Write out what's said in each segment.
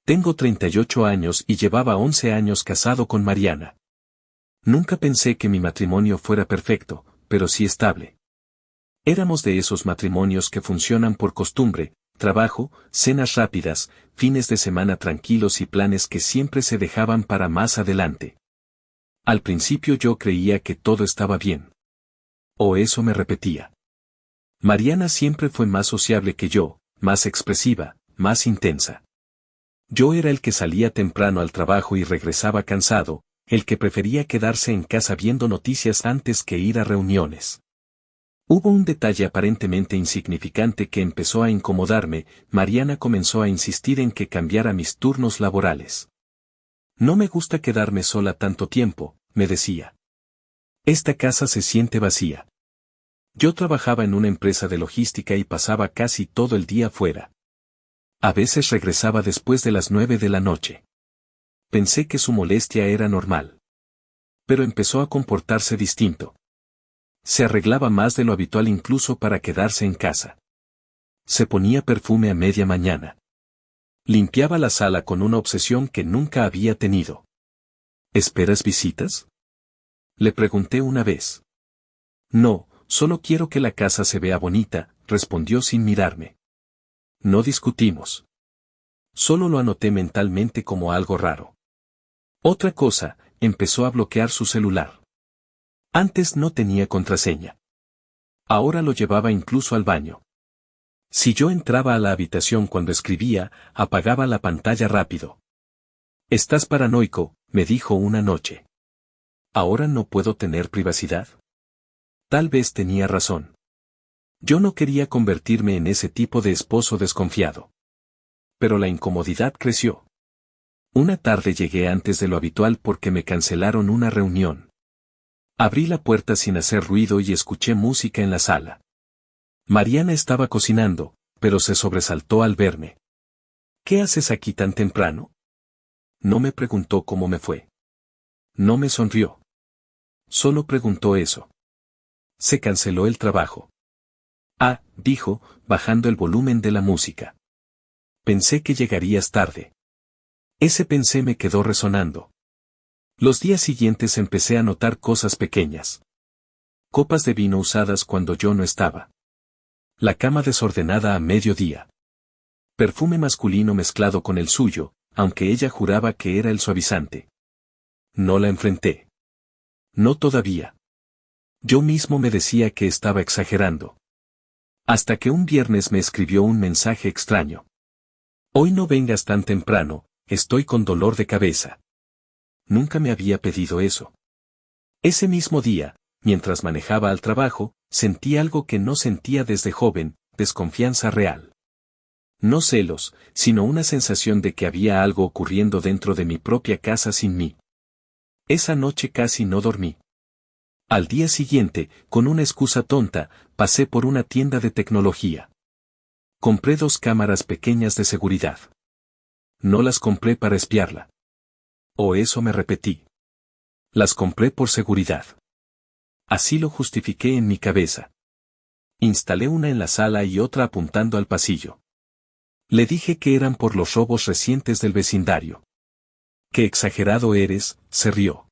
Tengo 38 años y llevaba 11 años casado con Mariana. Nunca pensé que mi matrimonio fuera perfecto, pero sí estable. Éramos de esos matrimonios que funcionan por costumbre, trabajo, cenas rápidas, fines de semana tranquilos y planes que siempre se dejaban para más adelante. Al principio yo creía que todo estaba bien. O eso me repetía. Mariana siempre fue más sociable que yo, más expresiva, más intensa. Yo era el que salía temprano al trabajo y regresaba cansado, el que prefería quedarse en casa viendo noticias antes que ir a reuniones. Hubo un detalle aparentemente insignificante que empezó a incomodarme. Mariana comenzó a insistir en que cambiara mis turnos laborales. No me gusta quedarme sola tanto tiempo, me decía. Esta casa se siente vacía. Yo trabajaba en una empresa de logística y pasaba casi todo el día fuera. A veces regresaba después de las 9 de la noche. Pensé que su molestia era normal. Pero empezó a comportarse distinto. Se arreglaba más de lo habitual incluso para quedarse en casa. Se ponía perfume a media mañana. Limpiaba la sala con una obsesión que nunca había tenido. ¿Esperas visitas?, le pregunté una vez. No, solo quiero que la casa se vea bonita, respondió sin mirarme. No discutimos. Solo lo anoté mentalmente como algo raro. Otra cosa, empezó a bloquear su celular. Antes no tenía contraseña. Ahora lo llevaba incluso al baño. Si yo entraba a la habitación cuando escribía, apagaba la pantalla rápido. Estás paranoico, me dijo una noche. ¿Ahora no puedo tener privacidad? Tal vez tenía razón. Yo no quería convertirme en ese tipo de esposo desconfiado. Pero la incomodidad creció. Una tarde llegué antes de lo habitual porque me cancelaron una reunión. Abrí la puerta sin hacer ruido y escuché música en la sala. Mariana estaba cocinando, pero se sobresaltó al verme. ¿Qué haces aquí tan temprano?, no me preguntó cómo me fue. No me sonrió. Solo preguntó eso. Se canceló el trabajo. Ah, dijo, bajando el volumen de la música. Pensé que llegarías tarde. Ese pensé me quedó resonando. Los días siguientes empecé a notar cosas pequeñas. Copas de vino usadas cuando yo no estaba. La cama desordenada a mediodía. Perfume masculino mezclado con el suyo, aunque ella juraba que era el suavizante. No la enfrenté. No todavía. Yo mismo me decía que estaba exagerando. Hasta que un viernes me escribió un mensaje extraño. Hoy no vengas tan temprano, estoy con dolor de cabeza. Nunca me había pedido eso. Ese mismo día, mientras manejaba al trabajo, sentí algo que no sentía desde joven, desconfianza real. No celos, sino una sensación de que había algo ocurriendo dentro de mi propia casa sin mí. Esa noche casi no dormí. Al día siguiente, con una excusa tonta, pasé por una tienda de tecnología. Compré 2 cámaras pequeñas de seguridad. No las compré para espiarla. O eso me repetí. Las compré por seguridad. Así lo justifiqué en mi cabeza. Instalé una en la sala y otra apuntando al pasillo. Le dije que eran por los robos recientes del vecindario. «Qué exagerado eres», se rió.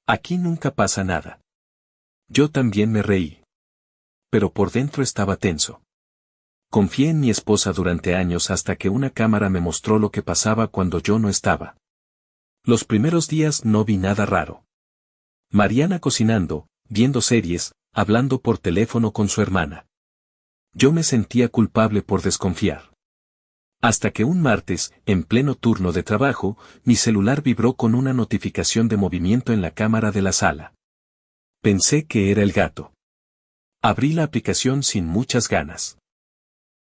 «Aquí nunca pasa nada». Yo también me reí. Pero por dentro estaba tenso. Confié en mi esposa durante años hasta que una cámara me mostró lo que pasaba cuando yo no estaba. Los primeros días no vi nada raro. Mariana cocinando, viendo series, hablando por teléfono con su hermana. Yo me sentía culpable por desconfiar. Hasta que un martes, en pleno turno de trabajo, mi celular vibró con una notificación de movimiento en la cámara de la sala. Pensé que era el gato. Abrí la aplicación sin muchas ganas.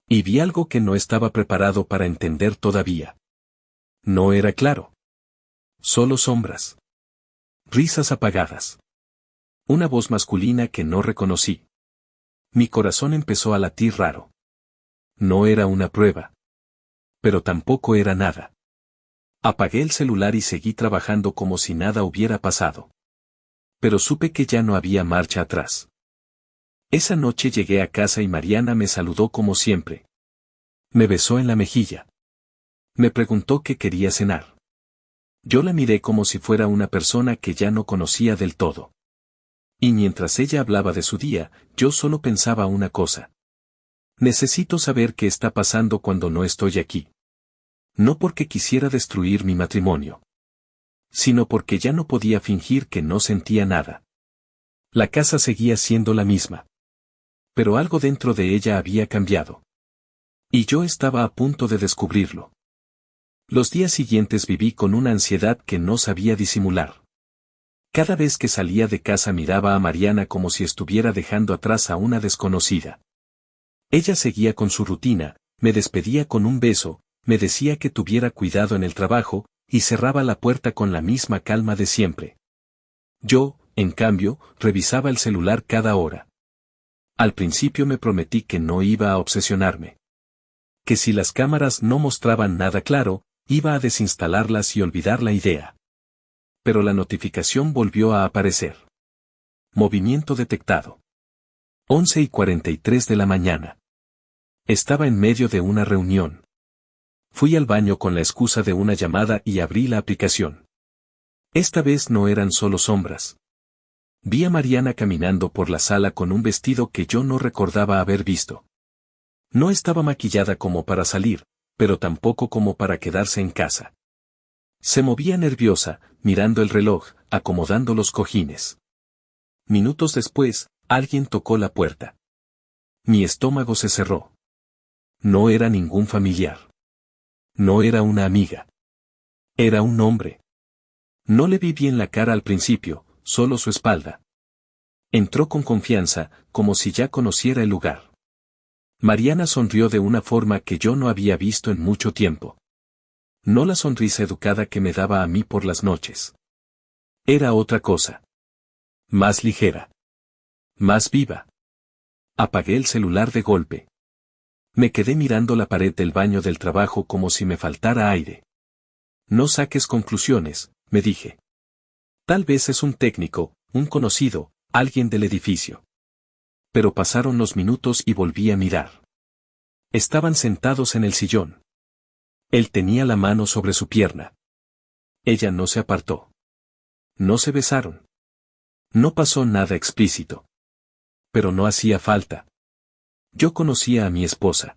Y vi algo que no estaba preparado para entender todavía. No era claro. Solo sombras. Risas apagadas. Una voz masculina que no reconocí. Mi corazón empezó a latir raro. No era una prueba. Pero tampoco era nada. Apagué el celular y seguí trabajando como si nada hubiera pasado. Pero supe que ya no había marcha atrás. Esa noche llegué a casa y Mariana me saludó como siempre. Me besó en la mejilla. Me preguntó qué quería cenar. Yo la miré como si fuera una persona que ya no conocía del todo. Y mientras ella hablaba de su día, yo solo pensaba una cosa. Necesito saber qué está pasando cuando no estoy aquí. No porque quisiera destruir mi matrimonio, sino porque ya no podía fingir que no sentía nada. La casa seguía siendo la misma. Pero algo dentro de ella había cambiado. Y yo estaba a punto de descubrirlo. Los días siguientes viví con una ansiedad que no sabía disimular. Cada vez que salía de casa miraba a Mariana como si estuviera dejando atrás a una desconocida. Ella seguía con su rutina, me despedía con un beso, me decía que tuviera cuidado en el trabajo, y cerraba la puerta con la misma calma de siempre. Yo, en cambio, revisaba el celular cada hora. Al principio me prometí que no iba a obsesionarme. Que si las cámaras no mostraban nada claro, iba a desinstalarlas y olvidar la idea. Pero la notificación volvió a aparecer. Movimiento detectado. 11:43 de la mañana. Estaba en medio de una reunión. Fui al baño con la excusa de una llamada y abrí la aplicación. Esta vez no eran solo sombras. Vi a Mariana caminando por la sala con un vestido que yo no recordaba haber visto. No estaba maquillada como para salir, pero tampoco como para quedarse en casa. Se movía nerviosa, mirando el reloj, acomodando los cojines. Minutos después, alguien tocó la puerta. Mi estómago se cerró. No era ningún familiar. No era una amiga. Era un hombre. No le vi bien la cara al principio, solo su espalda. Entró con confianza, como si ya conociera el lugar. Mariana sonrió de una forma que yo no había visto en mucho tiempo. No la sonrisa educada que me daba a mí por las noches. Era otra cosa. Más ligera. Más viva. Apagué el celular de golpe. Me quedé mirando la pared del baño del trabajo como si me faltara aire. No saques conclusiones, me dije. Tal vez es un técnico, un conocido, alguien del edificio. Pero pasaron los minutos y volví a mirar. Estaban sentados en el sillón. Él tenía la mano sobre su pierna. Ella no se apartó. No se besaron. No pasó nada explícito. Pero no hacía falta. Yo conocía a mi esposa.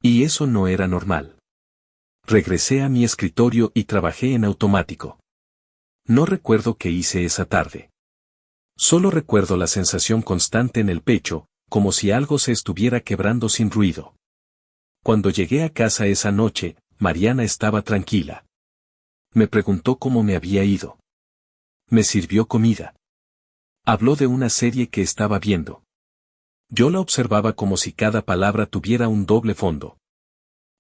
Y eso no era normal. Regresé a mi escritorio y trabajé en automático. No recuerdo qué hice esa tarde. Solo recuerdo la sensación constante en el pecho, como si algo se estuviera quebrando sin ruido. Cuando llegué a casa esa noche, Mariana estaba tranquila. Me preguntó cómo me había ido. Me sirvió comida. Habló de una serie que estaba viendo. Yo la observaba como si cada palabra tuviera un doble fondo.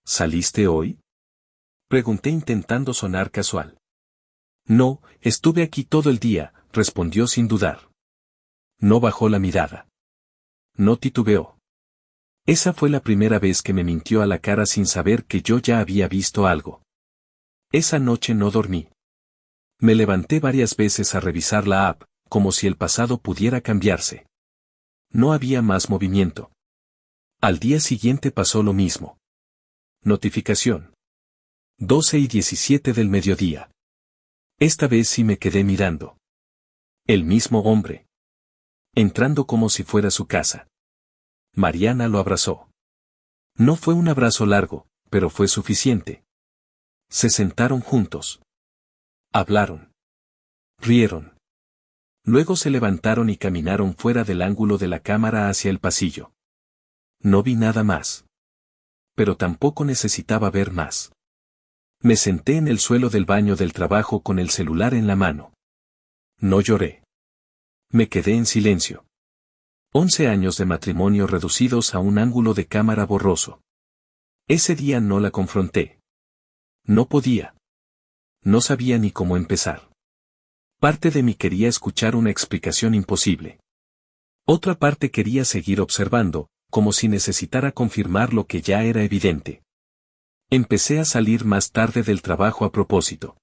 ¿Saliste hoy? Pregunté intentando sonar casual. No, estuve aquí todo el día, respondió sin dudar. No bajó la mirada. No titubeó. Esa fue la primera vez que me mintió a la cara sin saber que yo ya había visto algo. Esa noche no dormí. Me levanté varias veces a revisar la app, como si el pasado pudiera cambiarse. No había más movimiento. Al día siguiente pasó lo mismo. Notificación. 12:17 del mediodía. Esta vez sí me quedé mirando. El mismo hombre. Entrando como si fuera su casa. Mariana lo abrazó. No fue un abrazo largo, pero fue suficiente. Se sentaron juntos. Hablaron. Rieron. Luego se levantaron y caminaron fuera del ángulo de la cámara hacia el pasillo. No vi nada más. Pero tampoco necesitaba ver más. Me senté en el suelo del baño del trabajo con el celular en la mano. No lloré. Me quedé en silencio. 11 años de matrimonio reducidos a un ángulo de cámara borroso. Ese día no la confronté. No podía. No sabía ni cómo empezar. Parte de mí quería escuchar una explicación imposible. Otra parte quería seguir observando, como si necesitara confirmar lo que ya era evidente. Empecé a salir más tarde del trabajo a propósito.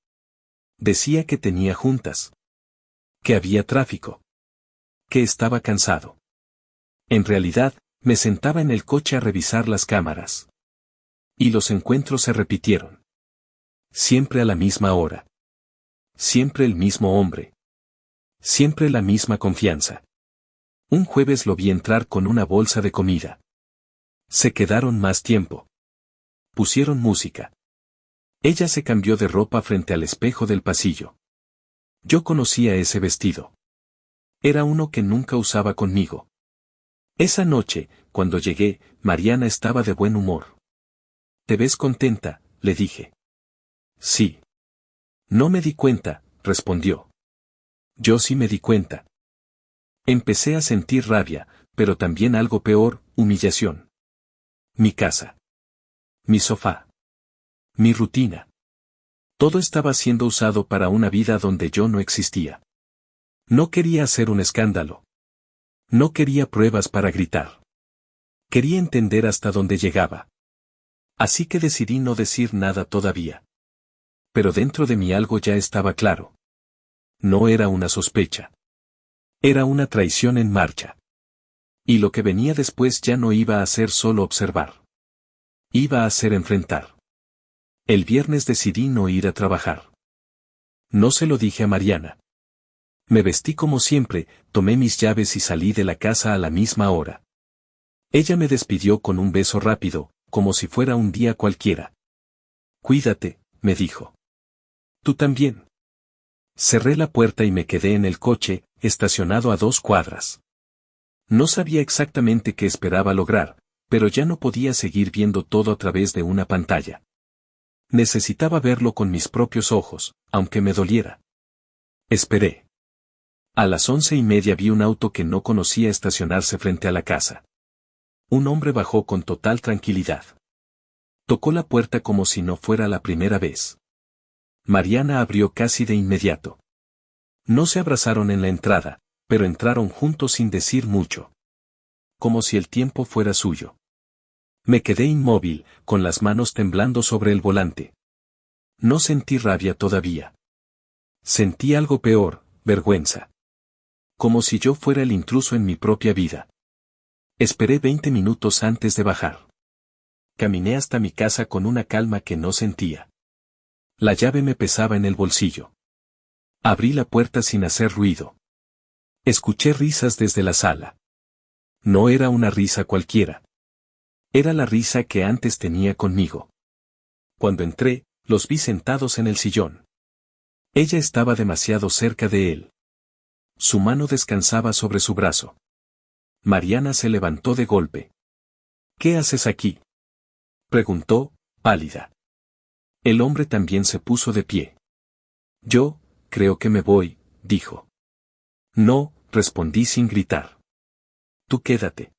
Decía que tenía juntas. Que había tráfico. Que estaba cansado. En realidad, me sentaba en el coche a revisar las cámaras. Y los encuentros se repitieron. Siempre a la misma hora. Siempre el mismo hombre. Siempre la misma confianza. Un jueves lo vi entrar con una bolsa de comida. Se quedaron más tiempo. Pusieron música. Ella se cambió de ropa frente al espejo del pasillo. Yo conocía ese vestido. Era uno que nunca usaba conmigo. Esa noche, cuando llegué, Mariana estaba de buen humor. ¿Te ves contenta?, le dije. Sí. No me di cuenta, respondió. Yo sí me di cuenta. Empecé a sentir rabia, pero también algo peor, humillación. Mi casa. Mi sofá. Mi rutina. Todo estaba siendo usado para una vida donde yo no existía. No quería hacer un escándalo. No quería pruebas para gritar. Quería entender hasta dónde llegaba. Así que decidí no decir nada todavía. Pero dentro de mí algo ya estaba claro. No era una sospecha. Era una traición en marcha. Y lo que venía después ya no iba a ser solo observar. Iba a ser enfrentar. El viernes decidí no ir a trabajar. No se lo dije a Mariana. Me vestí como siempre, tomé mis llaves y salí de la casa a la misma hora. Ella me despidió con un beso rápido, como si fuera un día cualquiera. Cuídate, me dijo. Tú también. Cerré la puerta y me quedé en el coche, estacionado a 2 cuadras. No sabía exactamente qué esperaba lograr, pero ya no podía seguir viendo todo a través de una pantalla. Necesitaba verlo con mis propios ojos, aunque me doliera. Esperé. A las 11:30 vi un auto que no conocía estacionarse frente a la casa. Un hombre bajó con total tranquilidad. Tocó la puerta como si no fuera la primera vez. Mariana abrió casi de inmediato. No se abrazaron en la entrada, pero entraron juntos sin decir mucho. Como si el tiempo fuera suyo. Me quedé inmóvil, con las manos temblando sobre el volante. No sentí rabia todavía. Sentí algo peor, vergüenza. Como si yo fuera el intruso en mi propia vida. Esperé 20 minutos antes de bajar. Caminé hasta mi casa con una calma que no sentía. La llave me pesaba en el bolsillo. Abrí la puerta sin hacer ruido. Escuché risas desde la sala. No era una risa cualquiera. Era la risa que antes tenía conmigo. Cuando entré, los vi sentados en el sillón. Ella estaba demasiado cerca de él. Su mano descansaba sobre su brazo. Mariana se levantó de golpe. ¿Qué haces aquí?, preguntó, pálida. El hombre también se puso de pie. Yo, creo que me voy, dijo. No, respondí sin gritar. Tú quédate.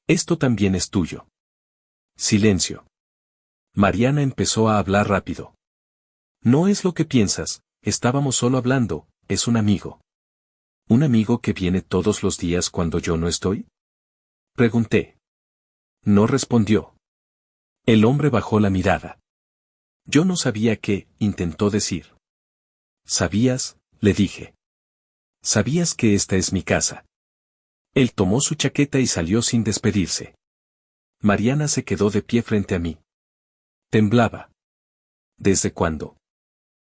Esto también es tuyo. Silencio. Mariana empezó a hablar rápido. No es lo que piensas, estábamos solo hablando, es un amigo. ¿Un amigo que viene todos los días cuando yo no estoy?, pregunté. No respondió. El hombre bajó la mirada. Yo no sabía qué, intentó decir. ¿Sabías?, le dije. ¿Sabías que esta es mi casa? Él tomó su chaqueta y salió sin despedirse. Mariana se quedó de pie frente a mí. Temblaba. ¿Desde cuándo?,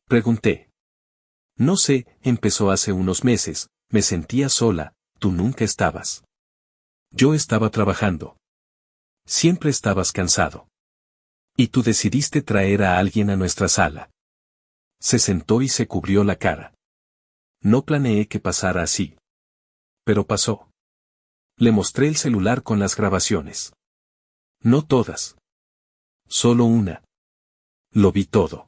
pregunté. No sé, empezó hace unos meses, me sentía sola, tú nunca estabas. Yo estaba trabajando. Siempre estabas cansado. Y tú decidiste traer a alguien a nuestra sala. Se sentó y se cubrió la cara. No planeé que pasara así. Pero pasó. Le mostré el celular con las grabaciones. No todas. Solo una. Lo vi todo.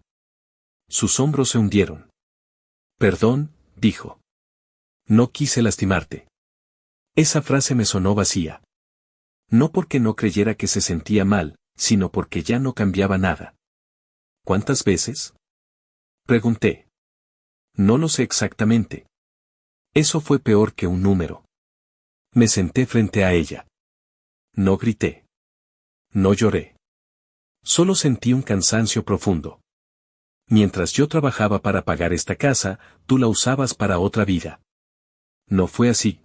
Sus hombros se hundieron. Perdón, dijo. No quise lastimarte. Esa frase me sonó vacía. No porque no creyera que se sentía mal, sino porque ya no cambiaba nada. ¿Cuántas veces?, pregunté. No lo sé exactamente. Eso fue peor que un número. Me senté frente a ella. No grité. No lloré. Solo sentí un cansancio profundo. Mientras yo trabajaba para pagar esta casa, tú la usabas para otra vida. No fue así.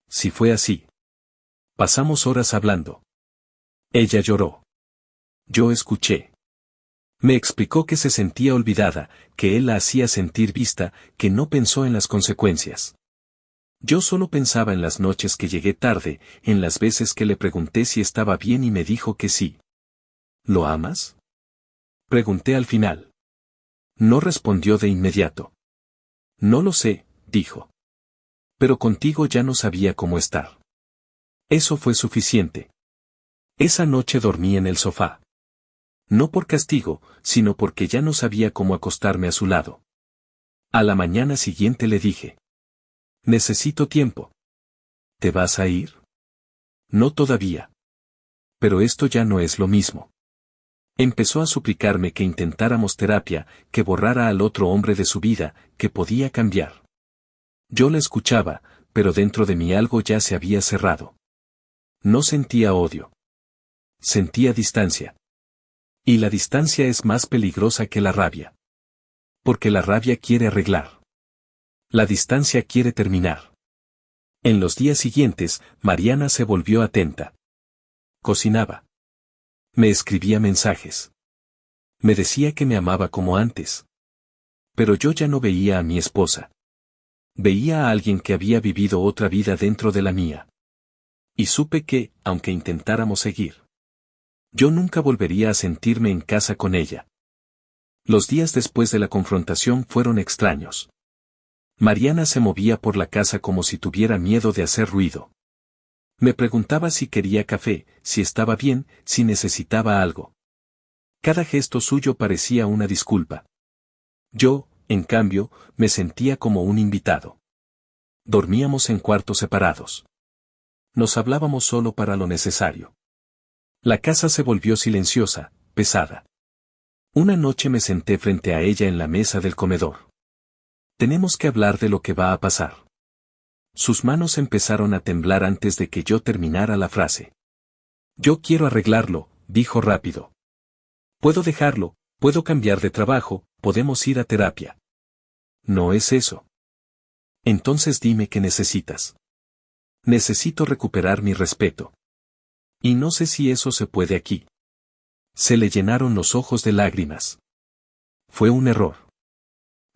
Sí fue así. Pasamos horas hablando. Ella lloró. Yo escuché. Me explicó que se sentía olvidada, que él la hacía sentir vista, que no pensó en las consecuencias. Yo solo pensaba en las noches que llegué tarde, en las veces que le pregunté si estaba bien y me dijo que sí. ¿Lo amas? Pregunté al final. No respondió de inmediato. No lo sé, dijo. Pero contigo ya no sabía cómo estar. Eso fue suficiente. Esa noche dormí en el sofá. No por castigo, sino porque ya no sabía cómo acostarme a su lado. A la mañana siguiente le dije. Necesito tiempo. ¿Te vas a ir? No todavía. Pero esto ya no es lo mismo. Empezó a suplicarme que intentáramos terapia, que borrara al otro hombre de su vida, que podía cambiar. Yo la escuchaba, pero dentro de mí algo ya se había cerrado. No sentía odio. Sentía distancia. Y la distancia es más peligrosa que la rabia. Porque la rabia quiere arreglar. La distancia quiere terminar. En los días siguientes, Mariana se volvió atenta. Cocinaba. Me escribía mensajes. Me decía que me amaba como antes. Pero yo ya no veía a mi esposa. Veía a alguien que había vivido otra vida dentro de la mía. Y supe que, aunque intentáramos seguir, yo nunca volvería a sentirme en casa con ella. Los días después de la confrontación fueron extraños. Mariana se movía por la casa como si tuviera miedo de hacer ruido. Me preguntaba si quería café, si estaba bien, si necesitaba algo. Cada gesto suyo parecía una disculpa. Yo, en cambio, me sentía como un invitado. Dormíamos en cuartos separados. Nos hablábamos solo para lo necesario. La casa se volvió silenciosa, pesada. Una noche me senté frente a ella en la mesa del comedor. Tenemos que hablar de lo que va a pasar. Sus manos empezaron a temblar antes de que yo terminara la frase. Yo quiero arreglarlo, dijo rápido. Puedo dejarlo, puedo cambiar de trabajo, podemos ir a terapia. No es eso. Entonces dime qué necesitas. Necesito recuperar mi respeto. Y no sé si eso se puede aquí. Se le llenaron los ojos de lágrimas. Fue un error.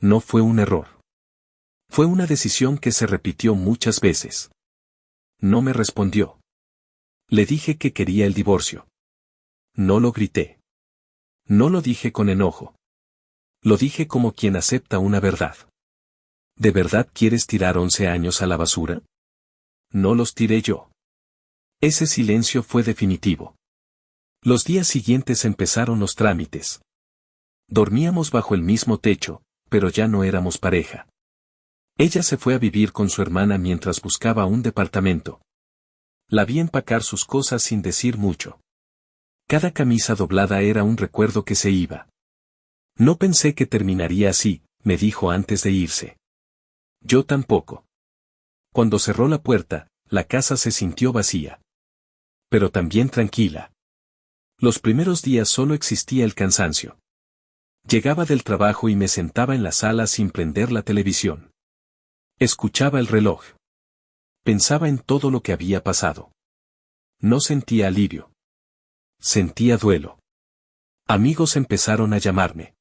No fue un error. Fue una decisión que se repitió muchas veces. No me respondió. Le dije que quería el divorcio. No lo grité. No lo dije con enojo. Lo dije como quien acepta una verdad. ¿De verdad quieres tirar 11 años a la basura? No los tiré yo. Ese silencio fue definitivo. Los días siguientes empezaron los trámites. Dormíamos bajo el mismo techo, pero ya no éramos pareja. Ella se fue a vivir con su hermana mientras buscaba un departamento. La vi empacar sus cosas sin decir mucho. Cada camisa doblada era un recuerdo que se iba. No pensé que terminaría así, me dijo antes de irse. Yo tampoco. Cuando cerró la puerta, la casa se sintió vacía. Pero también tranquila. Los primeros días solo existía el cansancio. Llegaba del trabajo y me sentaba en la sala sin prender la televisión. Escuchaba el reloj. Pensaba en todo lo que había pasado. No sentía alivio. Sentía duelo. Amigos empezaron a llamarme.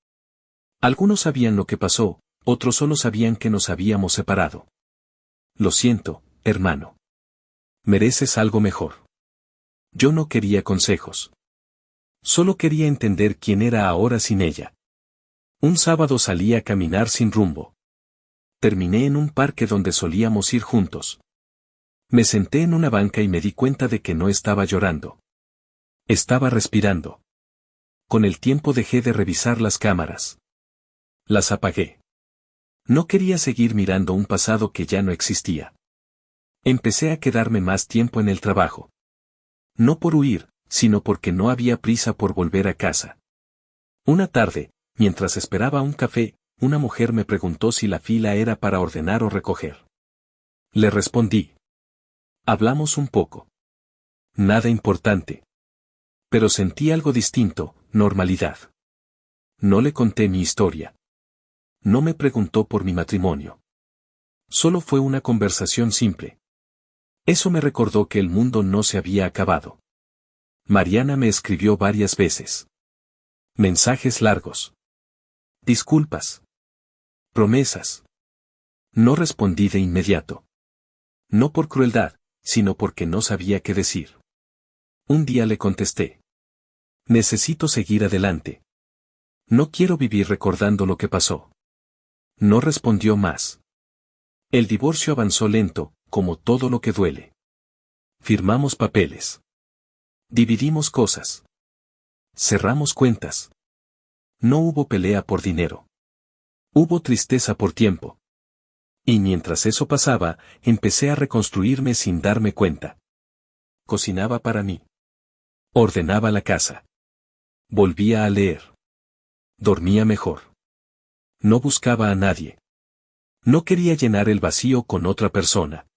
Algunos sabían lo que pasó, otros solo sabían que nos habíamos separado. Lo siento, hermano. Mereces algo mejor. Yo no quería consejos. Solo quería entender quién era ahora sin ella. Un sábado salí a caminar sin rumbo. Terminé en un parque donde solíamos ir juntos. Me senté en una banca y me di cuenta de que no estaba llorando. Estaba respirando. Con el tiempo dejé de revisar las cámaras. Las apagué. No quería seguir mirando un pasado que ya no existía. Empecé a quedarme más tiempo en el trabajo. No por huir, sino porque no había prisa por volver a casa. Una tarde, mientras esperaba un café, una mujer me preguntó si la fila era para ordenar o recoger. Le respondí. Hablamos un poco. Nada importante. Pero sentí algo distinto, normalidad. No le conté mi historia. No me preguntó por mi matrimonio. Solo fue una conversación simple. Eso me recordó que el mundo no se había acabado. Mariana me escribió varias veces. Mensajes largos. Disculpas. Promesas. No respondí de inmediato. No por crueldad, sino porque no sabía qué decir. Un día le contesté. Necesito seguir adelante. No quiero vivir recordando lo que pasó. No respondió más. El divorcio avanzó lento, como todo lo que duele. Firmamos papeles. Dividimos cosas. Cerramos cuentas. No hubo pelea por dinero. Hubo tristeza por tiempo. Y mientras eso pasaba, empecé a reconstruirme sin darme cuenta. Cocinaba para mí. Ordenaba la casa. Volvía a leer. Dormía mejor. No buscaba a nadie. No quería llenar el vacío con otra persona.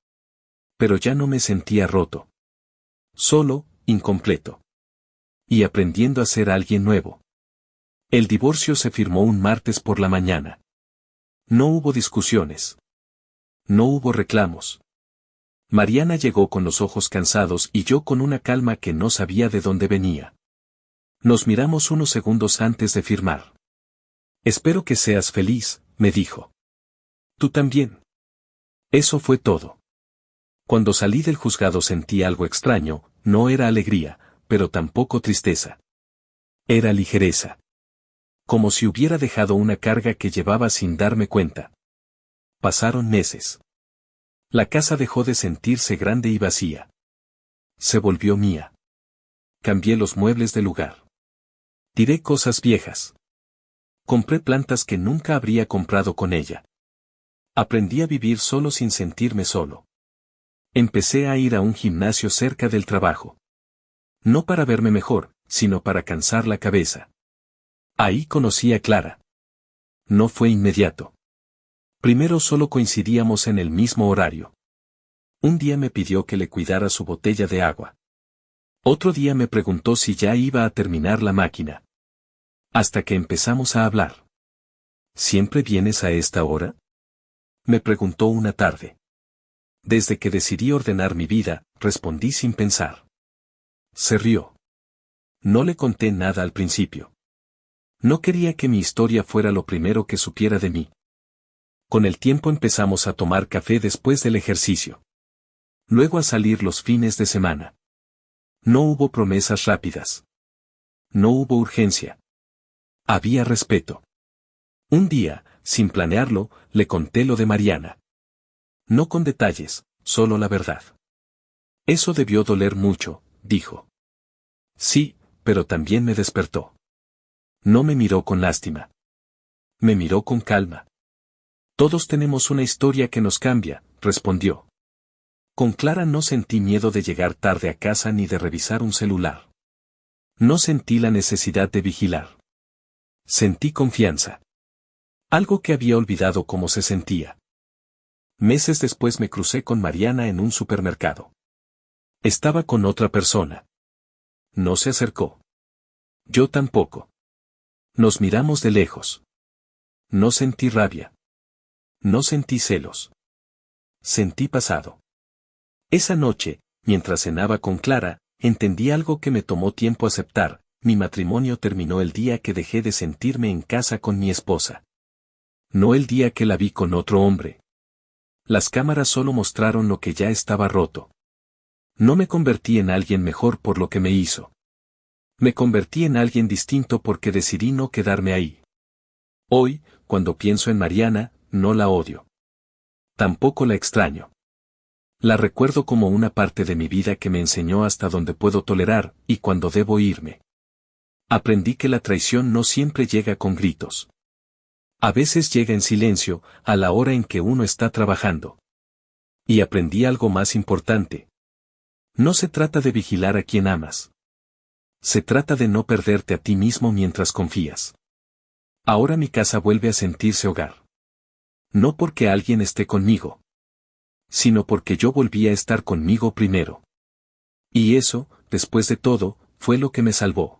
Pero ya no me sentía roto. Solo, incompleto. Y aprendiendo a ser alguien nuevo. El divorcio se firmó un martes por la mañana. No hubo discusiones. No hubo reclamos. Mariana llegó con los ojos cansados y yo con una calma que no sabía de dónde venía. Nos miramos unos segundos antes de firmar. Espero que seas feliz, me dijo. Tú también. Eso fue todo. Cuando salí del juzgado sentí algo extraño, no era alegría, pero tampoco tristeza. Era ligereza. Como si hubiera dejado una carga que llevaba sin darme cuenta. Pasaron meses. La casa dejó de sentirse grande y vacía. Se volvió mía. Cambié los muebles de lugar. Tiré cosas viejas. Compré plantas que nunca habría comprado con ella. Aprendí a vivir solo sin sentirme solo. Empecé a ir a un gimnasio cerca del trabajo. No para verme mejor, sino para cansar la cabeza. Ahí conocí a Clara. No fue inmediato. Primero solo coincidíamos en el mismo horario. Un día me pidió que le cuidara su botella de agua. Otro día me preguntó si ya iba a terminar la máquina. Hasta que empezamos a hablar. ¿Siempre vienes a esta hora? Me preguntó una tarde. Desde que decidí ordenar mi vida, respondí sin pensar. Se rió. No le conté nada al principio. No quería que mi historia fuera lo primero que supiera de mí. Con el tiempo empezamos a tomar café después del ejercicio. Luego a salir los fines de semana. No hubo promesas rápidas. No hubo urgencia. Había respeto. Un día, sin planearlo, le conté lo de Mariana. No con detalles, solo la verdad. Eso debió doler mucho, dijo. Sí, pero también me despertó. No me miró con lástima. Me miró con calma. Todos tenemos una historia que nos cambia, respondió. Con Clara no sentí miedo de llegar tarde a casa ni de revisar un celular. No sentí la necesidad de vigilar. Sentí confianza. Algo que había olvidado cómo se sentía. Meses después me crucé con Mariana en un supermercado. Estaba con otra persona. No se acercó. Yo tampoco. Nos miramos de lejos. No sentí rabia. No sentí celos. Sentí pasado. Esa noche, mientras cenaba con Clara, entendí algo que me tomó tiempo aceptar: mi matrimonio terminó el día que dejé de sentirme en casa con mi esposa. No el día que la vi con otro hombre. Las cámaras solo mostraron lo que ya estaba roto. No me convertí en alguien mejor por lo que me hizo. Me convertí en alguien distinto porque decidí no quedarme ahí. Hoy, cuando pienso en Mariana, no la odio. Tampoco la extraño. La recuerdo como una parte de mi vida que me enseñó hasta dónde puedo tolerar y cuándo debo irme. Aprendí que la traición no siempre llega con gritos. A veces llega en silencio, a la hora en que uno está trabajando. Y aprendí algo más importante. No se trata de vigilar a quien amas. Se trata de no perderte a ti mismo mientras confías. Ahora mi casa vuelve a sentirse hogar. No porque alguien esté conmigo, sino porque yo volví a estar conmigo primero. Y eso, después de todo, fue lo que me salvó.